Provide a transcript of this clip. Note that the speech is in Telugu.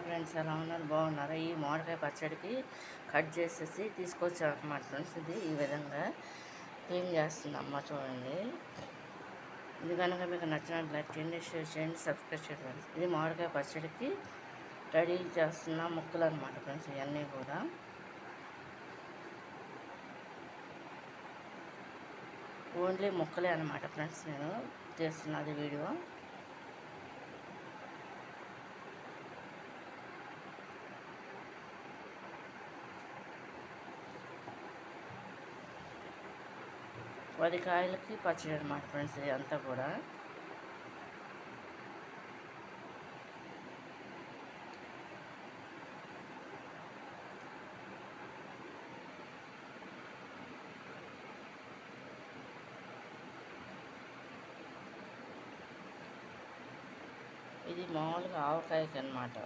ఫ్రెండ్స్ ఎలా ఉన్నారు, బాగున్నారా? ఈ మామిడికాయ పచ్చడికి కట్ చేసేసి తీసుకొచ్చాను అనమాట ఫ్రెండ్స్. ఇది ఈ విధంగా క్లీన్ చేస్తుంది అమ్మ, చూడండి. ఇది కనుక మీకు నచ్చినట్టు లైక్ చేయండి, షేర్ చేయండి, సబ్స్క్రైబ్ చేయండి ఫ్రెండ్స్. ఇది మామిడికాయ పచ్చడికి రెడీ చేస్తున్న ముక్కలు అనమాట ఫ్రెండ్స్. ఇవన్నీ కూడా ఓన్లీ ముక్కలే అనమాట ఫ్రెండ్స్. నేను చేస్తున్నది వీడియో. పది కాయలకి పచ్చడి అనమాట ఫ్రెండ్స్. ఇదంతా కూడా ఇది మామూలుగా ఆవకాయకి అనమాట.